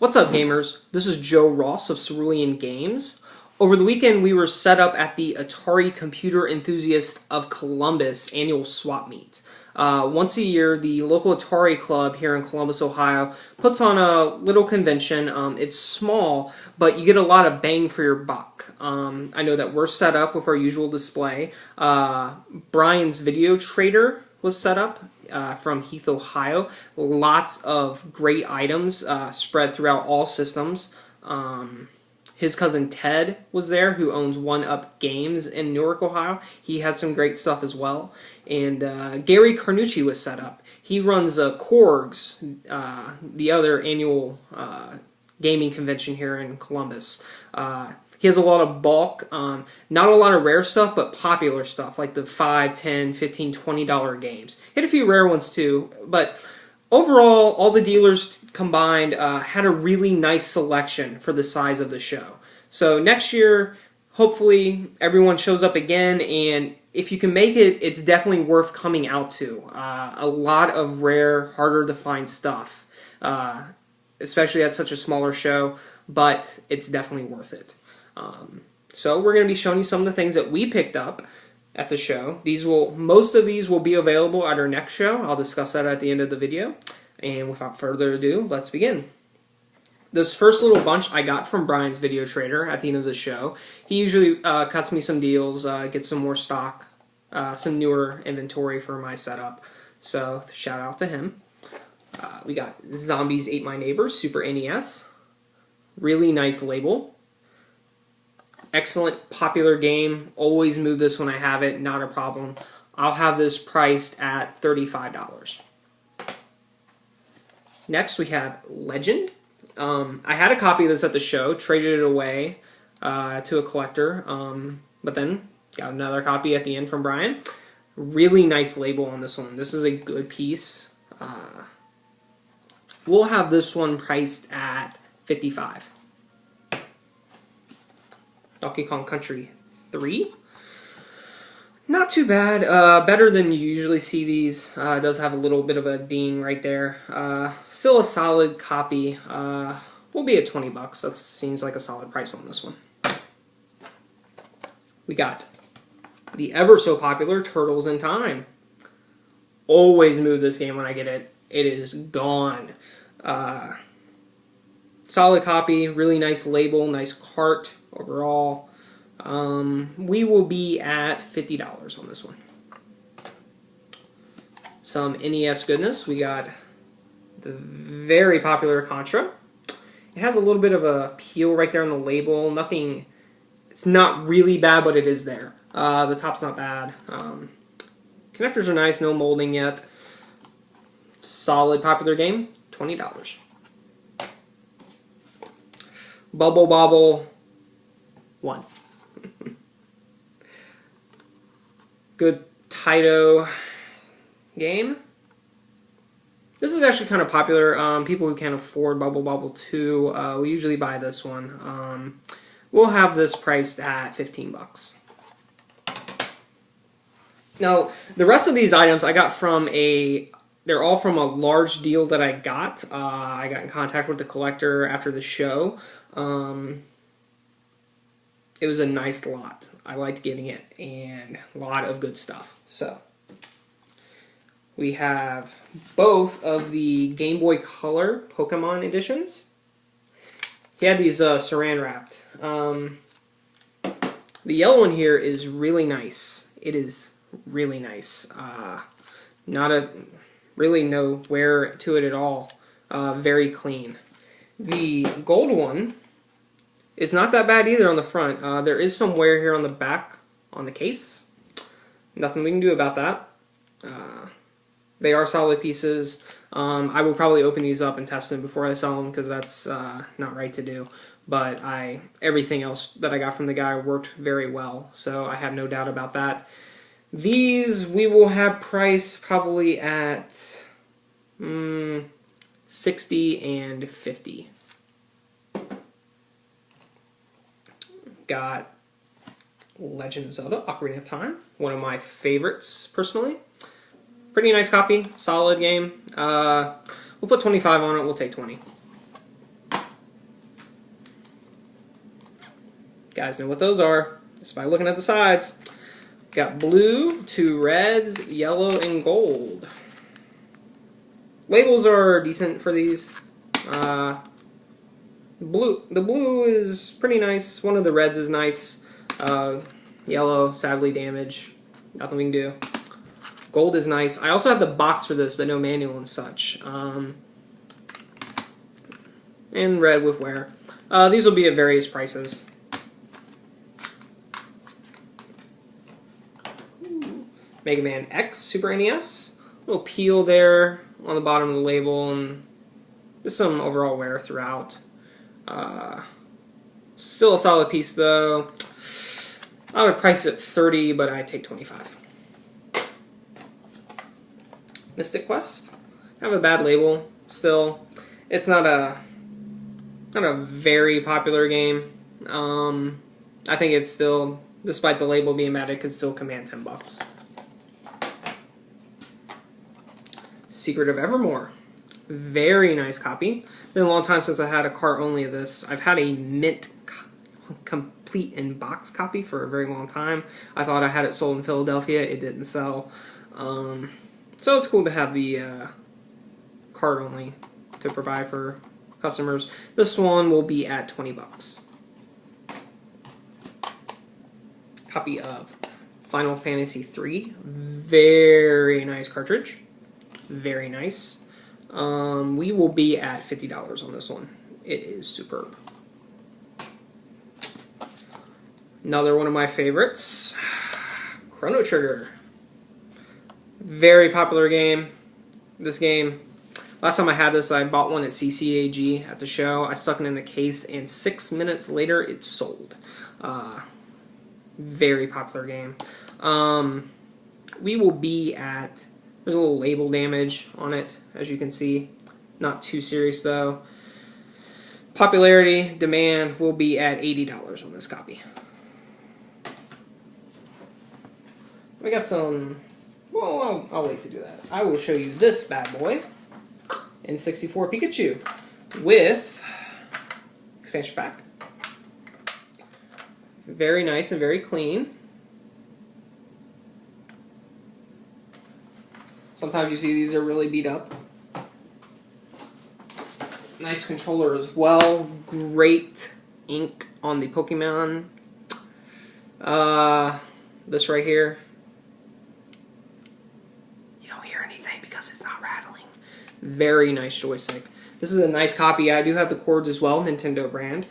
What's up, gamers? This is Joe Ross of Cerulean Games. Over the weekend, we were set up at the Atari Computer Enthusiast of Columbus annual swap meet. Once a year, the local Atari club here in Columbus, Ohio, puts on a little convention. It's small, but you get a lot of bang for your buck. I know that we're set up with our usual display. Brian's Video Trader was set up from Heath, Ohio. Lots of great items spread throughout all systems. His cousin Ted was there, who owns One Up Games in Newark, Ohio. He had some great stuff as well. And Gary Carnucci was set up. He runs Korgs, the other annual gaming convention here in Columbus. He has a lot of bulk, not a lot of rare stuff, but popular stuff, like the $5, $10, $15, $20 games. He had a few rare ones too, but overall, all the dealers combined had a really nice selection for the size of the show. So next year, hopefully, everyone shows up again, and if you can make it, it's definitely worth coming out to. A lot of rare, harder to find stuff, especially at such a smaller show, but it's definitely worth it. So we're going to be showing you some of the things that we picked up at the show. Most of these will be available at our next show. I'll discuss that at the end of the video. And without further ado, let's begin. This first little bunch I got from Brian's Video Trader at the end of the show. He usually cuts me some deals, gets some more stock, some newer inventory for my setup. So shout out to him. We got Zombies Ate My Neighbors, Super NES. Really nice label. Excellent, popular game. Always move this when I have it, not a problem. I'll have this priced at $35. Next, we have Legend. I had a copy of this at the show, traded it away to a collector, but then got another copy at the end from Brian. Really nice label on this one. This is a good piece. We'll have this one priced at $55. Donkey Kong Country 3. Not too bad. Better than you usually see these. It does have a little bit of a ding right there. Still a solid copy. We'll be at $20. That seems like a solid price on this one. We got the ever so popular Turtles in Time. Always move this game when I get it. It is gone. Solid copy, really nice label, nice cart overall. We will be at $50 on this one. Some NES goodness. We got the very popular Contra. It has a little bit of a peel right there on the label. Nothing, it's not really bad, but it is there. The top's not bad. Connectors are nice, no molding yet. Solid popular game, $20. Bubble Bobble 1. Good Taito game. This is actually kind of popular. People who can't afford Bubble Bobble 2, we usually buy this one. We'll have this priced at $15. Now, the rest of these items I got from they're all from a large deal that I got. I got in contact with the collector after the show. It was a nice lot. I liked getting it, and a lot of good stuff. So, we have both of the Game Boy Color Pokemon editions. He had these saran wrapped. The yellow one here is really nice. It is really nice. Really no wear to it at all. Very clean. The gold one is not that bad either on the front. There is some wear here on the back on the case. Nothing we can do about that. They are solid pieces. I will probably open these up and test them before I sell them because that's not right to do. But everything else that I got from the guy worked very well, so I have no doubt about that. These we will have priced probably at $60 and $50. Got Legend of Zelda: Ocarina of Time, one of my favorites personally. Pretty nice copy, solid game. We'll put 25 on it. We'll take 20. Guys know what those are just by looking at the sides. Got blue, 2 reds, yellow, and gold. Labels are decent for these. The blue is pretty nice. One of the reds is nice. Yellow, sadly damaged. Nothing we can do. Gold is nice. I also have the box for this, but no manual and such. And red with wear. These will be at various prices. Mega Man X Super NES. Little peel there on the bottom of the label, and just some overall wear throughout. Still a solid piece though. I would price it $30, but I'd take $25. Mystic Quest. I have a bad label still. It's not a very popular game. I think it's still, despite the label being bad, it could still command $10. Secret of Evermore. Very nice copy. Been a long time since I had a cart only of this. I've had a mint complete in box copy for a very long time. I thought I had it sold in Philadelphia. It didn't sell. So it's cool to have the cart only to provide for customers. This one will be at $20. Copy of Final Fantasy III. Very nice cartridge. Very nice. We will be at $50 on this one. It is superb. Another one of my favorites, Chrono Trigger. Very popular game. This game, last time I had this, I bought one at CCAG at the show. I stuck it in the case, and 6 minutes later, it sold. Very popular game. We will be at, there's a little label damage on it, as you can see. Not too serious, though. Popularity, demand will be at $80 on this copy. We got some, well, I'll wait to do that. I will show you this bad boy, N64 Pikachu, with expansion pack. Very nice and very clean. Sometimes you see these are really beat up. Nice controller as well. Great ink on the Pokemon. This right here. You don't hear anything because it's not rattling. Very nice joystick. This is a nice copy. I do have the cords as well, Nintendo brand.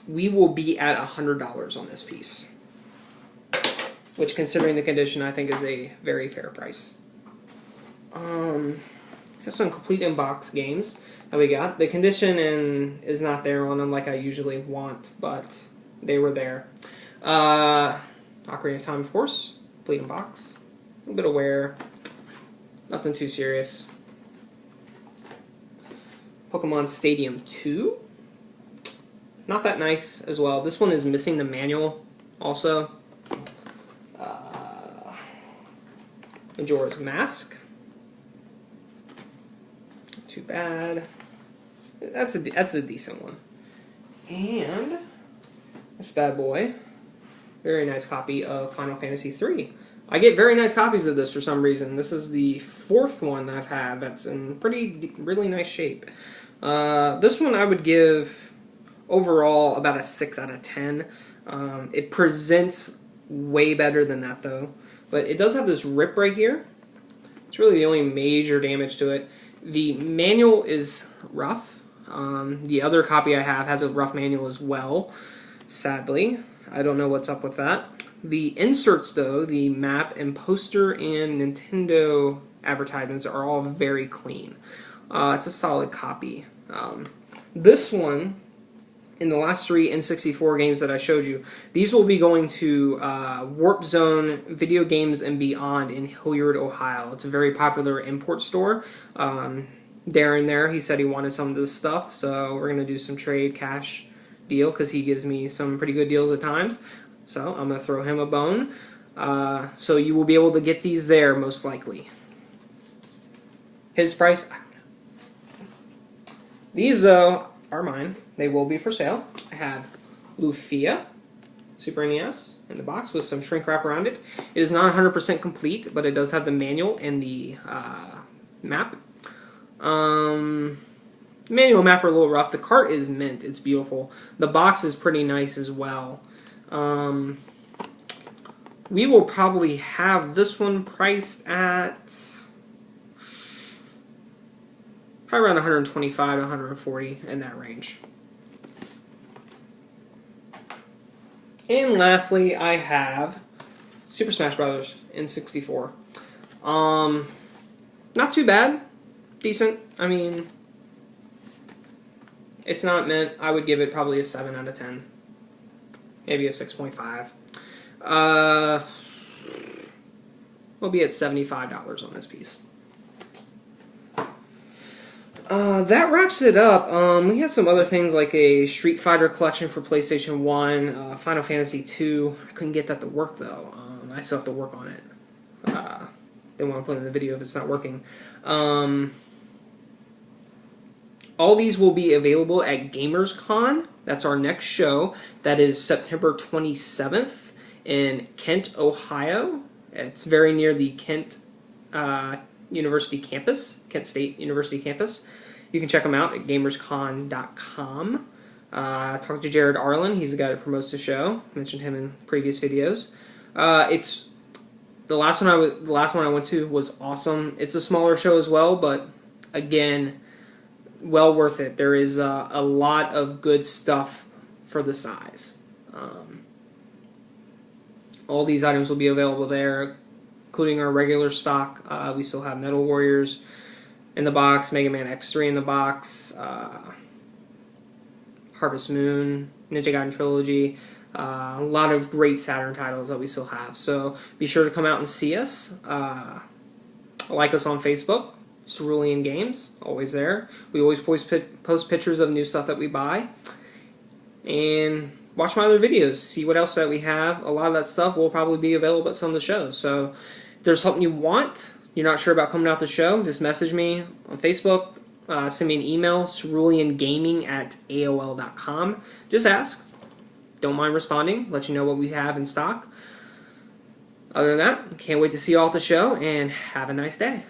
We will be at $100 on this piece, which, considering the condition, I think is a very fair price. Got some complete in-box games that we got. The condition is not there on them like I usually want, but they were there. Ocarina of Time, of course. Complete in box. A little bit of wear. Nothing too serious. Pokemon Stadium 2. Not that nice as well. This one is missing the manual also. Majora's Mask. Not too bad. That's a decent one. And this bad boy. Very nice copy of Final Fantasy III. I get very nice copies of this for some reason. This is the 4th one that I've had that's in really nice shape. This one I would give overall about a 6 out of 10. It presents way better than that though. But it does have this rip right here. It's really the only major damage to it. The manual is rough. The other copy I have has a rough manual as well, sadly. I don't know what's up with that. The inserts, though, the map and poster and Nintendo advertisements are all very clean. It's a solid copy. This one, in the last 3 N64 games that I showed you, these will be going to Warp Zone Video Games and Beyond in Hilliard, Ohio. It's a very popular import store. Darren there, he said he wanted some of this stuff, so we're going to do some trade cash deal because he gives me some pretty good deals at times. So I'm going to throw him a bone. So you will be able to get these there most likely. His price, I don't know. These though are mine. They will be for sale. I have Lufia Super NES in the box with some shrink wrap around it. It is not 100% complete, but it does have the manual and the map. Manual map are a little rough. The cart is mint. It's beautiful. The box is pretty nice as well. We will probably have this one priced at probably around 125 to 140 in that range. And lastly, I have Super Smash Bros. N64. Not too bad. Decent. I mean, it's not mint. I would give it probably a 7 out of 10. Maybe a 6.5. We'll be at $75 on this piece. That wraps it up. We have some other things like a Street Fighter collection for PlayStation 1, Final Fantasy 2. I couldn't get that to work though. I still have to work on it. They want to put in the video if it's not working. All these will be available at GamersCon. That's our next show. That is September 27th in Kent, Ohio. It's very near the Kent University campus, Kent State University campus. You can check them out at gamerscon.com. Talk to Jared Arlen. He's the guy that promotes the show. Mentioned him in previous videos. It's the last one I went to was awesome. It's a smaller show as well, but again, well worth it. There is a lot of good stuff for the size. All these items will be available there, including our regular stock. We still have Metal Warriors in the box, Mega Man X3 in the box, Harvest Moon, Ninja Gaiden Trilogy, a lot of great Saturn titles that we still have. So be sure to come out and see us. Like us on Facebook, Cerulean Games, always there. We always post pictures of new stuff that we buy. And watch my other videos, see what else that we have. A lot of that stuff will probably be available at some of the shows. So if there's something you want, you're not sure about coming out the show, just message me on Facebook, send me an email, ceruleangaming@aol.com. Just ask. Don't mind responding, let you know what we have in stock. Other than that, can't wait to see you all at the show, and have a nice day.